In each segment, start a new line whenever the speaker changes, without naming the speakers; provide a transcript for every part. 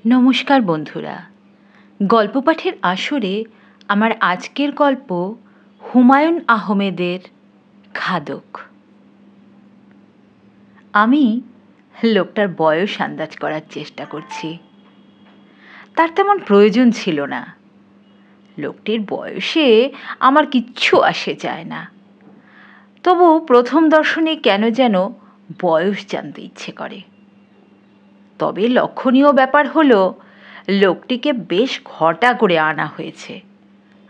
নমস্কার বন্ধুরা, গল্প পাঠের আসরে আমার আজকের গল্প হুমায়ুন আহমেদের খাদক। আমি লোকটার বয়স আন্দাজ করার চেষ্টা করছি। তার তেমন প্রয়োজন ছিল না। লোকটির বয়সে আমার কিচ্ছু আসে যায় না, তবু প্রথম দর্শনে কেন যেন বয়স জানতে ইচ্ছে করে। তবে লক্ষণীয় ব্যাপার হলো লোকটিকে বেশ ঘটা করে আনা হয়েছে,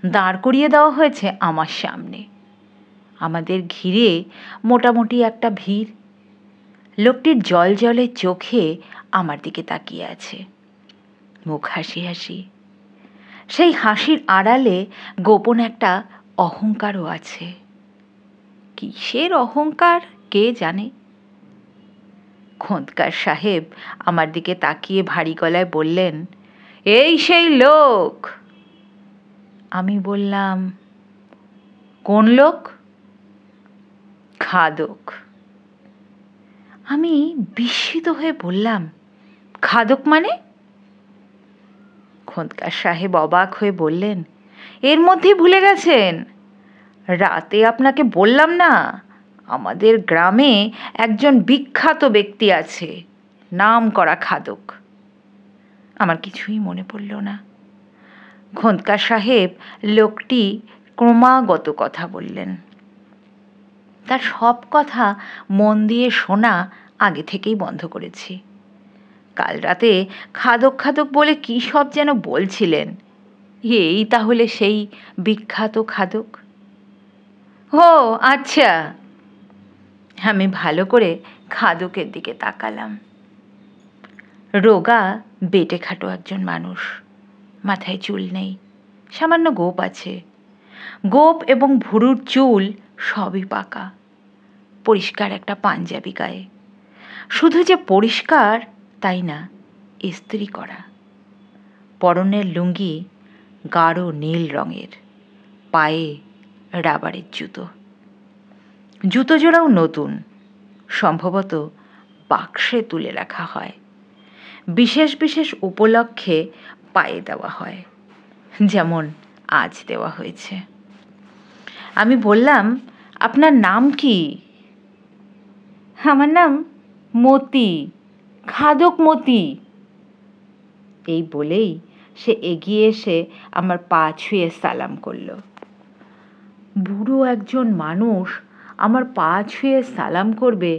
দাঁড় করিয়ে দেওয়া হয়েছে আমার সামনে। আমাদের ঘিরে মোটামুটি একটা ভিড়। লোকটির জলজলে চোখে আমার দিকে তাকিয়ে আছে, মুখ হাসি হাসি। সেই হাসির আড়ালে গোপন একটা অহংকারও আছে। কিসের অহংকার কে জানে। খোন্দকার সাহেব আমার দিকে তাকিয়ে ভারী গলায় বললেন, এই সেই লোক। আমি বললাম, কোন লোক? খাদক। আমি বিস্মিত হয়ে বললাম, খাদক মানে? খোন্দকার সাহেব অবাক হয়ে বললেন, এর মধ্যেই ভুলে গেছেন? রাতে আপনাকে বললাম না, আমাদের গ্রামে একজন বিখ্যাত ব্যক্তি আছে, নাম করা খাদক। আমার কিছুই মনে পড়ল না। খোন্দকার সাহেব লোকটি ক্রমাগত কথা বললেন। তার সব কথা মন দিয়ে শোনা আগে থেকেই বন্ধ করেছি। কাল রাতে খাদক খাদক বলে কী সব যেন বলছিলেন। এই তাহলে সেই বিখ্যাত খাদক? ও আচ্ছা। আমি ভালো করে খাদকের দিকে তাকালাম। রোগা বেটে খাটো একজন মানুষ, মাথায় চুল নেই, সামান্য গোঁপ আছে। গোঁপ এবং ভুরুর চুল সবই পাকা। পরিষ্কার একটা পাঞ্জাবি গায়ে। শুধু যে পরিষ্কার তাই না, ইস্ত্রি করা। পরনের লুঙ্গি গাঢ় নীল রঙের, পায়ে রাবারের জুতো। জুতো জোড়াও নতুন, সম্ভবত বাক্সে তুলে রাখা হয়। বিশেষ বিশেষ উপলক্ষে পায়ে দেওয়া হয়, যেমন আজ দেওয়া হয়েছে। আমি বললাম, আপনার নাম কি? আমার নাম মতি, খাদক মতি। এই বলেই সে এগিয়ে এসে আমার পা ছুঁয়ে সালাম করল। বুড়ো একজন মানুষ আমার পা ছুঁয়ে সালাম করবে,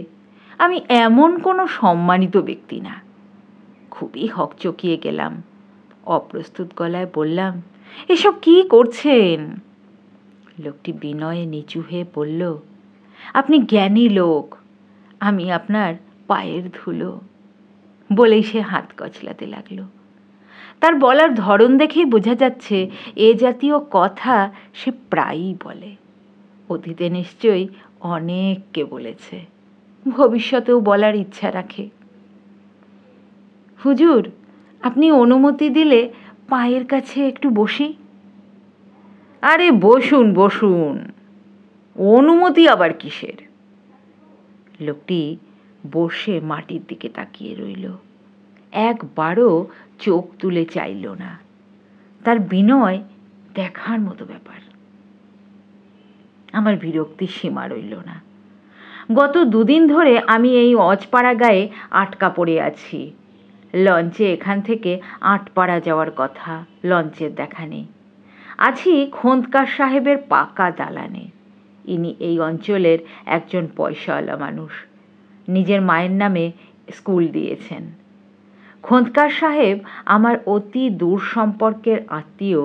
আমি এমন কোনো সম্মানিত ব্যক্তি না। খুবই হকচকিয়ে গেলাম। অপ্রস্তুত গলায় বললাম, এসব কি করছেন? লোকটি বিনয়ে নিচু হয়ে বলল, আপনি জ্ঞানী লোক, আমি আপনার পায়ের ধুলো। বলেই সে হাত কচলাতে লাগলো। তার বলার ধরন দেখেই বোঝা যাচ্ছে এ জাতীয় কথা সে প্রায়ই বলে। অতীতে নিশ্চয়ই অনেককে বলেছে, ভবিষ্যতেও বলার ইচ্ছা রাখে। হুজুর, আপনি অনুমতি দিলে পায়ের কাছে একটু বসি। আরে বসুন বসুন, অনুমতি আবার কিসের? লোকটি বসে মাটির দিকে তাকিয়ে রইল, একবারও চোখ তুলে চাইল না। তার বিনয় দেখার মতো ব্যাপার। আমার বিরক্তির সীমা রইল না। গত দুদিন ধরে আমি এই অজপাড়া গায়ে আটকা পড়ে আছি। লঞ্চে এখান থেকে আটপাড়া যাওয়ার কথা, লঞ্চের দেখা নেই। আছি খোন্দকার সাহেবের পাকা দালানে। ইনি এই অঞ্চলের একজন পয়সাওয়ালা মানুষ, নিজের মায়ের নামে স্কুল দিয়েছেন। খোন্দকার সাহেব আমার অতি দূর সম্পর্কের আত্মীয়,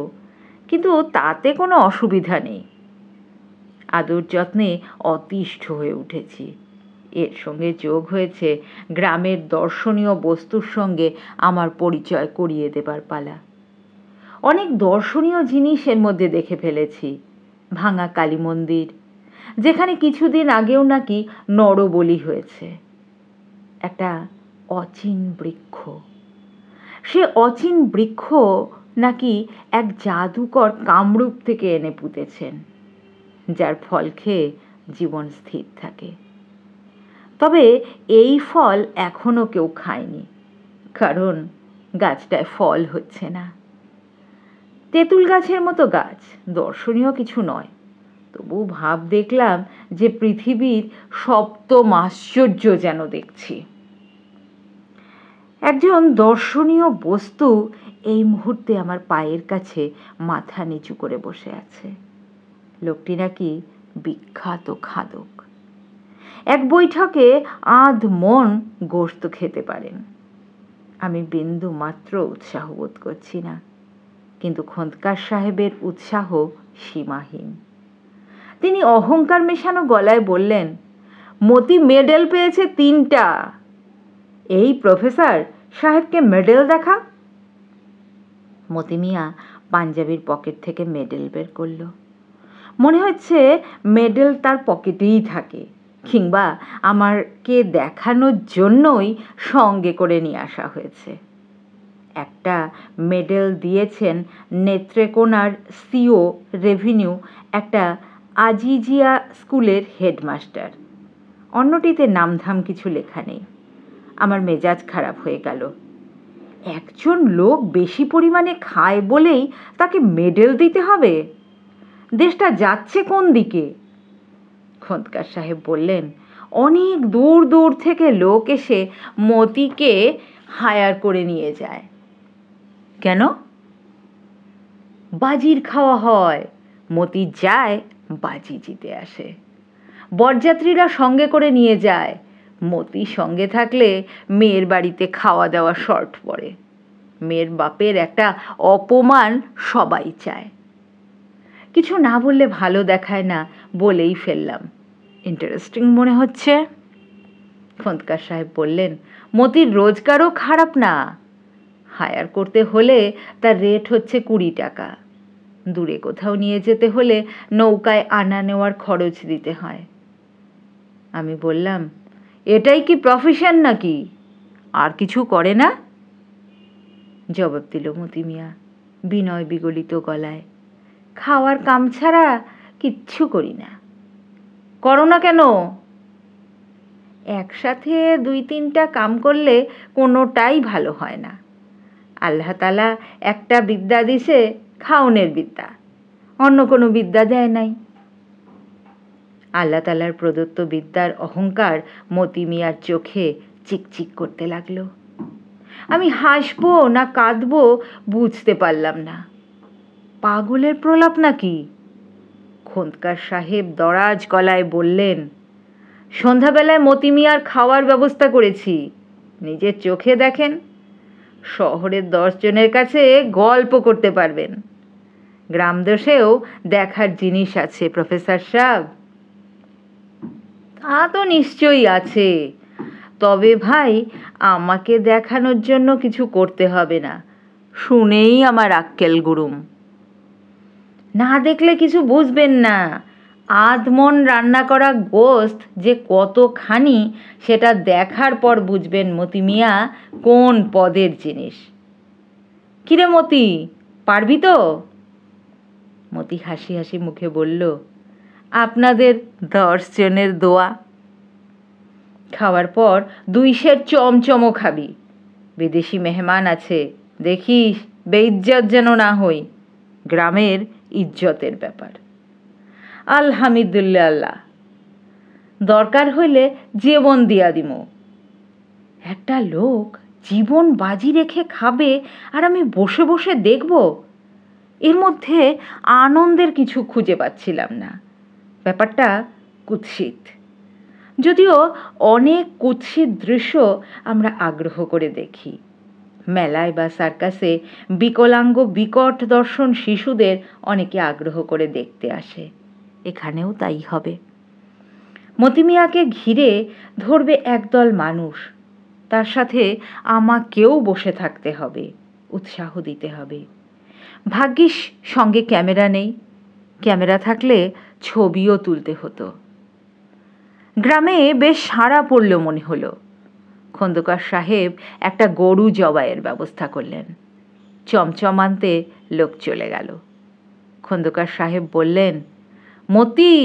কিন্তু তাতে কোনো অসুবিধা নেই। আদর যত্নে অতিষ্ঠ হয়ে উঠেছি। এর সঙ্গে যোগ হয়েছে গ্রামের দর্শনীয় বস্তুর সঙ্গে আমার পরিচয় করিয়ে দেবার পালা। অনেক দর্শনীয় জিনিস এর মধ্যে দেখে ফেলেছি। ভাঙা কালী মন্দির, যেখানে কিছুদিন আগেও নাকি নরবলি হয়েছে। একটা অচিন বৃক্ষ, সে অচিন বৃক্ষ নাকি এক জাদুকর কামরূপ থেকে এনে পুঁতেছেন, যার ফল খেয়ে জীবন স্থির থাকে। তবে এই ফল এখনো কেউ খায়নি, কারণ গাছটায় ফল হচ্ছে না। তেঁতুল গাছের মতো গাছ, দর্শনীয় কিছু নয়, তবু ভাব দেখলাম যে পৃথিবীর সপ্তম আশ্চর্য যেন দেখছি। একজন দর্শনীয় বস্তু এই মুহূর্তে আমার পায়ের কাছে মাথা নিচু করে বসে আছে। লোকটি নাকি বিখ্যাত খাদক। এক বৈঠকে আধ মন গোশত খেতে পারেন। আমি বিন্দু মাত্র উৎসাহ বোধ করছি না, কিন্তু খোন্দকার সাহেবের উৎসাহ সীমাহীন। তিনি অহংকার মেশানো গলায় বললেন, মতি মেডেল পেয়েছে 3টা। এই প্রফেসর সাহেবকে মেডেল দেখা। মতি মিয়া পাঞ্জাবির পকেট থেকে মেডেল বের করল। মনে হচ্ছে মেডেল তার পকেটেই থাকে, কিংবা আমাকে দেখানোর জন্যই সঙ্গে করে নিয়ে আসা হয়েছে। একটা মেডেল দিয়েছেন নেত্রেকোনার সিও রেভিনিউ একটা আজিজিয়া স্কুলের হেডমাস্টার। অন্যটিতে নামধাম কিছু লেখা নেই। আমার মেজাজ খারাপ হয়ে গেল। একজন লোক বেশি পরিমাণে খায় বলেই তাকে মেডেল দিতে হবে? দেশটা যাচ্ছে কোন দিকে? খোন্দকার সাহেব বললেন, অনেক দূর দূর থেকে লোক এসে মতিকে হায়ার করে নিয়ে যায়। কেন? বাজির খাওয়া হয়। মতি যায়, বাজি জিতে আসে। বরযাত্রীরা সঙ্গে করে নিয়ে যায়। মতি সঙ্গে থাকলে মেয়ের বাড়িতে খাওয়া দাওয়া শর্ট পড়ে। মেয়ের বাপের একটা অপমান সবাই চায়। কিছু না বললে ভালো দেখায় না, বলেই ফেললাম, ইন্টারেস্টিং মনে হচ্ছে। খোন্দকার সাহেব বললেন, মতির রোজগারও খারাপ না। হায়ার করতে হলে তার রেট হচ্ছে 20 টাকা। দূরে কোথাও নিয়ে যেতে হলে নৌকায় আনা নেওয়ার খরচ দিতে হয়। আমি বললাম, এটাই কি প্রফেশন নাকি? আর কিছু করে না? জবাব দিল মতি মিয়া বিনয় বিগলিত গলায়, খাওয়ার কাম ছাড়া কিচ্ছু করি না। করো না কেন? একসাথে 2-3টা কাম করলে কোনোটাই ভালো হয় না। আল্লাহ তাআলা একটা বিদ্যা দিছে, খাওনের বিদ্যা, অন্য কোনো বিদ্যা দেয় নাই। আল্লাহ তাআলার প্রদত্ত বিদ্যার অহংকার মতি মিয়ার চোখে চিকচিক করতে লাগলো। আমি হাসবো না কাঁদবো বুঝতে পারলাম না। পাগলের প্রলাপ নাকি? খোন্দকার সাহেব দরাজ গলায় বললেন, সন্ধ্যাবেলায় মতি মিয়ার খাওয়ার ব্যবস্থা করেছি, নিজের চোখে দেখেন। শহরের 10 জনের কাছে গল্প করতে পারবেন। গ্রাম দেশেও দেখার জিনিস আছে প্রফেসর সাহেব। তা তো নিশ্চয়ই আছে, তবে ভাই আমাকে দেখানোর জন্য কিছু করতে হবে না, শুনেই আমার আক্কেল গুরুম। না দেখলে কিছু বুঝবেন না। আধমন রান্না করা গোস্ত যে কতখানি সেটা দেখার পর বুঝবেন মতি মিয়া কোন পদের জিনিস। কিরে মতি, পারবি তো? মতি হাসি হাসি মুখে বলল, আপনাদের 10 জনের দোয়া। খাওয়ার পর 2 সের চমচমও খাবি। বিদেশি মেহমান আছে, দেখিস বেইজ্জত যেন না হই। গ্রামের ইজ্জতের ব্যাপার। আলহামদুলিল্লাহ, দরকার হইলে জীবন দিয়া দিমু। একটা লোক জীবন বাজি রেখে খাবে আর আমি বসে বসে দেখব? এর মধ্যে আনন্দের কিছু খুঁজে পাচ্ছিলাম না। ব্যাপারটা কুৎসিত। যদিও অনেক কুৎসিত দৃশ্য আমরা আগ্রহ করে দেখি। মেলায় বা সার্কাসে বিকলাঙ্গ বিকট দর্শন শিশুদের অনেকে আগ্রহ করে দেখতে আসে। এখানেও তাই হবে। মতি মিয়াকে ঘিরে ধরবে একদল মানুষ, তার সাথে আমাকেও বসে থাকতে হবে, উৎসাহ দিতে হবে। ভাগ্যিস সঙ্গে ক্যামেরা নেই, ক্যামেরা থাকলে ছবিও তুলতে হতো। গ্রামে বেশ সাড়া পড়ল মনে হলো। খোন্দকার সাহেব একটা গরু জবাইয়ের ব্যবস্থা করলেন। চমচম আনতে লোক চলে গেল। খোন্দকার সাহেব বললেন, মতি,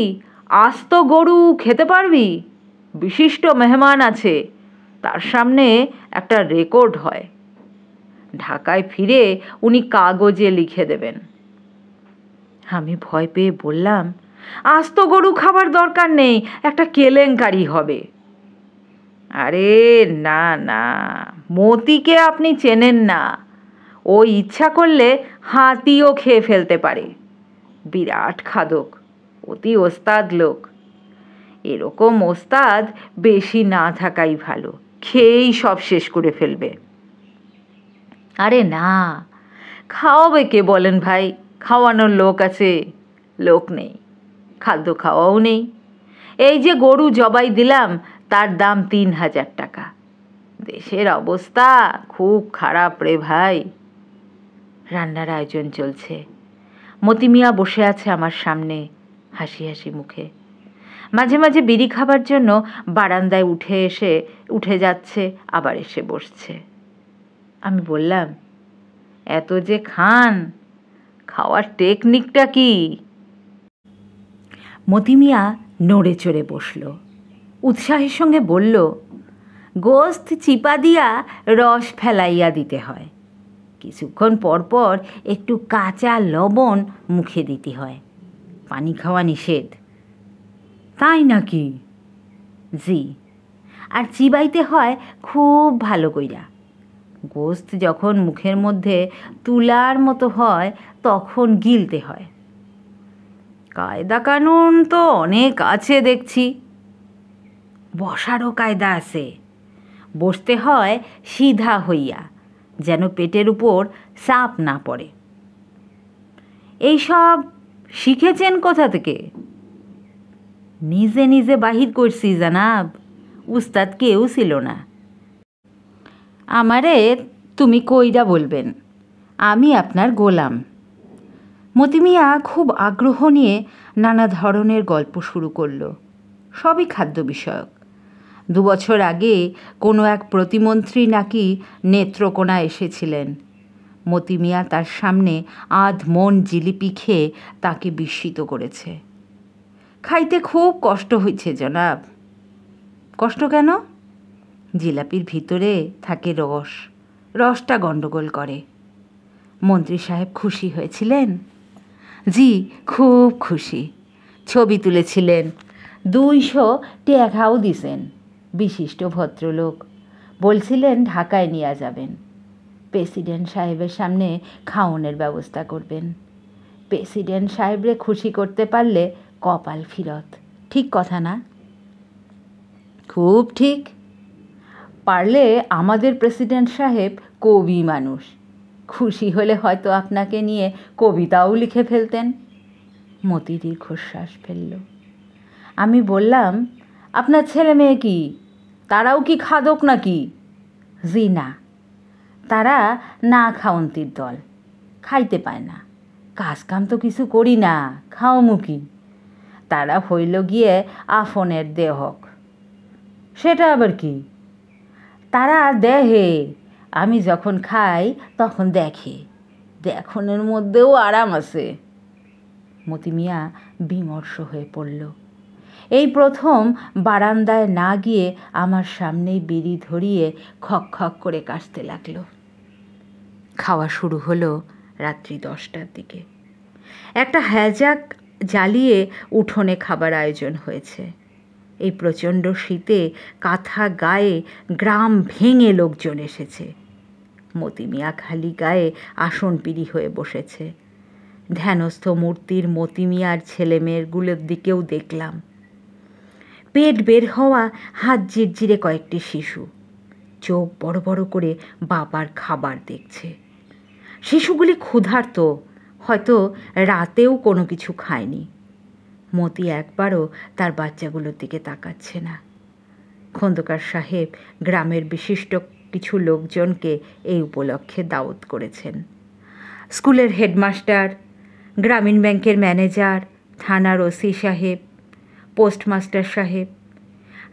আস্ত গরু খেতে পারবি? বিশিষ্ট মেহমান আছে, তার সামনে একটা রেকর্ড হয়। ঢাকায় ফিরে উনি কাগজে লিখে দেবেন। আমি ভয় পেয়ে বললাম, আস্ত গরু খাবার দরকার নেই, একটা কেলেঙ্কারি হবে। আরে না না, মতিকে আপনি চেনেন না, ও ইচ্ছা করলে হাতিও খেয়ে ফেলতে পারে। বিরাট খাদক, অতি ওস্তাদ লোক। এরকম ওস্তাদ বেশি না থাকাই ভালো, খেয়েই সব শেষ করে ফেলবে। আরে না, খাওয়াবে কে বলেন ভাই? খাওয়ানোর লোক আছে? লোক নেই, খাদ্য খাওয়াও নেই। এই যে গরু জবাই দিলাম, তার দাম 3,000 টাকা। দেশের অবস্থা খুব খারাপ রে ভাই। রান্নার আয়োজন চলছে। মতি মিয়া বসে আছে আমার সামনে, হাসি হাসি মুখে। মাঝে মাঝে বিড়ি খাবার জন্য বারান্দায় উঠে যাচ্ছে, আবার এসে বসছে। আমি বললাম, এত যে খান, খাওয়ার টেকনিকটা কি? মতি মিয়া নড়ে চড়ে বসল, উৎসাহের সঙ্গে বলল, গোস্ত চিপা দিয়া রস ফেলাইয়া দিতে হয়, কিছুক্ষণ পর পর একটু কাঁচা লবণ মুখে দিতে হয়, পানি খাওয়া নিষেধ। তাই নাকি? জি, আর চিবাইতে হয় খুব ভালো কইরা। গোস্ত যখন মুখের মধ্যে তুলার মতো হয় তখন গিলতে হয়। কায়দা কানুন তো অনেক আছে দেখছি। বসারও কায়দা আছে। বসতে হয় সিধা হইয়া, যেন পেটের উপর চাপ না পড়ে। এইসব শিখেছেন কোথা থেকে? নিজে নিজে বাহির করছি জানাব, উস্তাদ কেউ ছিল না। আমারে তুমি কইরা বলবেন, আমি আপনার গোলাম। মতি মিয়া খুব আগ্রহ নিয়ে নানা ধরনের গল্প শুরু করলো, সবই খাদ্য বিষয়ক। 2 বছর আগে কোনো এক প্রতিমন্ত্রী নাকি নেত্রকোনা এসেছিলেন। মতি মিয়া তার সামনে আধ মন জিলিপি খেয়ে তাকে বিস্মিত করেছে। খাইতে খুব কষ্ট হয়েছে জনাব। কষ্ট কেন? জিলাপির ভিতরে থাকে রস, রসটা গণ্ডগোল করে। মন্ত্রী সাহেব খুশি হয়েছিলেন? জি, খুব খুশি। ছবি তুলেছিলেন, 200 টাকাও দিছেন। বিশিষ্ট ভদ্রলোক, বলছিলেন ঢাকায় নিয়ে যাবেন। প্রেসিডেন্ট সাহেবের সামনে খাওয়ানোর ব্যবস্থা করবেন। প্রেসিডেন্ট সাহেবরে খুশি করতে পারলে কপাল ফিরত। ঠিক কথা না? খুব ঠিক। পারলে আমাদের প্রেসিডেন্ট সাহেব কবি মানুষ, খুশি হলে হয়তো আপনাকে নিয়ে কবিতাও লিখে ফেলতেন। মতি দীর্ঘশ্বাস ফেলল। আমি বললাম, আপনার ছেলে মেয়ে কি, তারাও কি খাদক নাকি? জি না, তারা না খাওয়ন্তির দল, খাইতে পায় না। কাজ কাম তো কিছু করি না, খাওয়ামুখী। তারা হইল গিয়ে আফনের দেহক। সেটা আবার কি? তারা দেহে, আমি যখন খাই তখন দেখে, দেখনের মধ্যেও আরাম আছে। মতি মিয়া বিমর্ষ হয়ে পড়ল। এই প্রথম বারান্দায় না গিয়ে আমার সামনেই বিড়ি ধরিয়ে খক খক করে কাশতে লাগলো। খাওয়া শুরু হলো রাত্রি 10টার দিকে। একটা হ্যাজাক জ্বালিয়ে উঠোনে খাবার আয়োজন হয়েছে। এই প্রচণ্ড শীতে কাঁথা গায়ে গ্রাম ভেঙে লোকজন এসেছে। মতি মিয়া খালি গায়ে আসন পিড়ি হয়ে বসেছে। ধ্যানস্থ মূর্তির মতি মিয়ার ছেলে মেয়েগুলোর দিকেও দেখলাম। পেট বের হওয়া হাত জিরজিরে কয়েকটি শিশু চোখ বড় বড় করে বাবার খাবার দেখছে। শিশুগুলি ক্ষুধার্ত, হয়তো রাতেও কোনো কিছু খায়নি। মতি একবারও তার বাচ্চাগুলোর দিকে তাকাচ্ছে না। খন্দকার সাহেব গ্রামের বিশিষ্ট কিছু লোকজনকে এই উপলক্ষে দাওয়াত করেছেন। স্কুলের হেডমাস্টার, গ্রামীণ ব্যাংকের ম্যানেজার, থানার ওসি সাহেব, পোস্টমাস্টার সাহেব।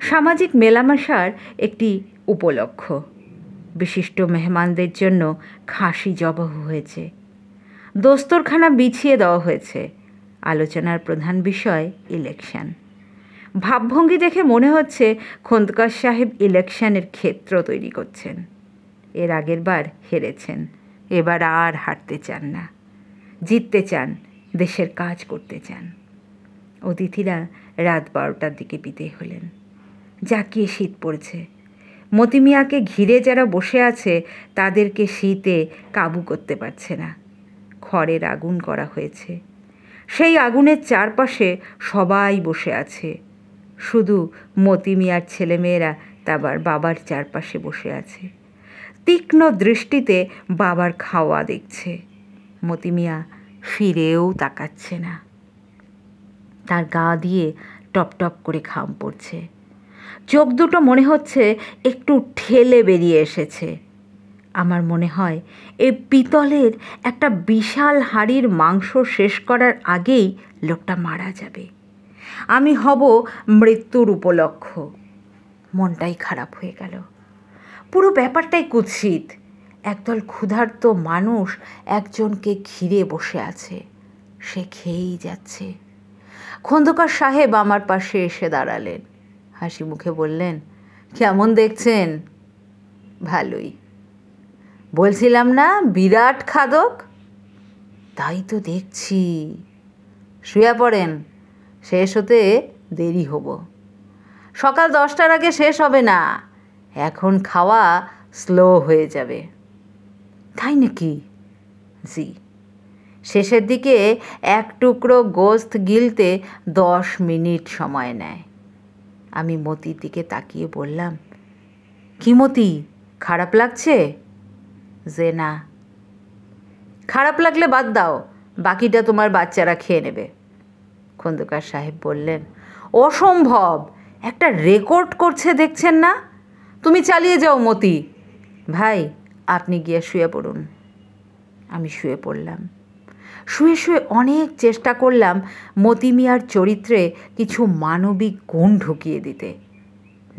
সামাজিক মেলামেশার একটি উপলক্ষ। বিশিষ্ট মেহমানদের জন্য খাসি জবাহ হয়েছে। দস্তরখানা বিছিয়ে দেওয়া হয়েছে। আলোচনার প্রধান বিষয় ইলেকশন। ভাবভঙ্গি দেখে মনে হচ্ছে খন্দকার সাহেব ইলেকশনের ক্ষেত্র তৈরি করছেন। এর আগের বার হেরেছেন, এবার আর হারতে চান না, জিততে চান, দেশের কাজ করতে চান। অতিথিরা রাত 12টার দিকে বিদায় হলেন। জাঁকিয়ে শীত পড়েছে। মতি মিয়াকে ঘিরে যারা বসে আছে তাদেরকে শীতে কাবু করতে পারছে না। খড়ের আগুন করা হয়েছে, সেই আগুনের চারপাশে সবাই বসে আছে। শুধু মতি মিয়ার ছেলেমেয়েরা তার বাবার চারপাশে বসে আছে, তীক্ষ্ণ দৃষ্টিতে বাবার খাওয়া দেখছে। মতি মিয়া ফিরেও তাকাচ্ছে না। তার গা দিয়ে টপ টপ করে ঘাম পড়ছে, চোখ দুটো মনে হচ্ছে একটু ঠেলে বেরিয়ে এসেছে। আমার মনে হয় এই পিতলের একটা বিশাল হাঁড়ির মাংস শেষ করার আগেই লোকটা মারা যাবে। আমি হব মৃত্যুর উপলক্ষ। মনটাই খারাপ হয়ে গেল। পুরো ব্যাপারটাই কুৎসিত। একদল ক্ষুধার্ত মানুষ একজনকে ঘিরে বসে আছে, সে খেয়েই যাচ্ছে। খন্দকার সাহেব আমার পাশে এসে দাঁড়ালেন, হাসি মুখে বললেন, কেমন দেখছেন? ভালোই। বলছিলাম না বিরাট খাদক? তাই তো দেখছি। শুয়ে পড়েন, শেষ হতে দেরি হব। সকাল 10টার আগে শেষ হবে না, এখন খাওয়া স্লো হয়ে যাবে। তাই নাকি? জি। শেষের দিকে এক টুকরো গোস্ত গিলতে 10 মিনিট সময় নেয়। আমি মতির দিকে তাকিয়ে বললাম, কি মতি, খারাপ লাগছে? যে না। খারাপ লাগলে বাদ দাও, বাকিটা তোমার বাচ্চারা খেয়ে নেবে। খন্দকার সাহেব বললেন, অসম্ভব, একটা রেকর্ড করছে দেখছেন না? তুমি চালিয়ে যাও মতি। ভাই, আপনি গিয়ে শুয়ে পড়ুন। আমি শুয়ে পড়লাম। শুয়ে শুয়ে অনেক চেষ্টা করলাম মতি মিয়ার চরিত্রে কিছু মানবিক গুণ ঢুকিয়ে দিতে।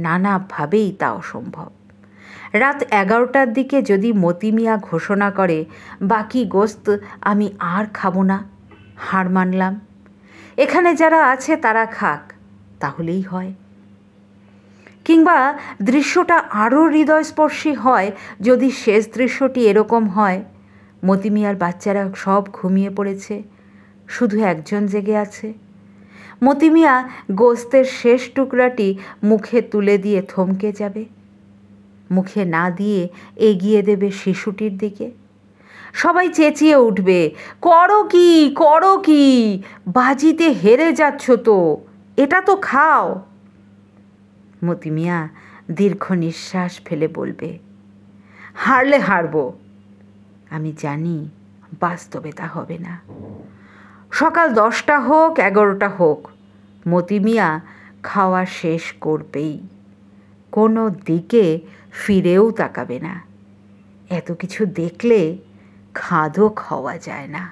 নানাভাবেই তা অসম্ভব। রাত 11টার দিকে যদি মতি মিয়া ঘোষণা করে, বাকি গোস্ত আমি আর খাবো না, হার মানলাম, এখানে যারা আছে তারা খাক, তাহলেই হয়। কিংবা দৃশ্যটা আরও হৃদয়স্পর্শী হয় যদি শেষ দৃশ্যটি এরকম হয়, মতি মিয়ার বাচ্চারা সব ঘুমিয়ে পড়েছে, শুধু একজন জেগে আছে। মতি মিয়া গোস্তের শেষ টুকরাটি মুখে তুলে দিয়ে থমকে যাবে, মুখে না দিয়ে এগিয়ে দেবে শিশুটির দিকে। সবাই চেঁচিয়ে উঠবে, করো কি, করো কি, বাজিতে হেরে যাচ্ছ তো, এটা তো খাও। মতি মিয়া দীর্ঘ নিঃশ্বাস ফেলে বলবে, হারলে হারবো। আমি জানি বাস্তবে তা হবে না। সকাল 10টা হোক 11টা হোক, মতি মিয়া খাওয়া শেষ করবেই, কোনো দিকে ফিরেও তাকাবে না। এত কিছু দেখলে খাদক হওয়া যায় না।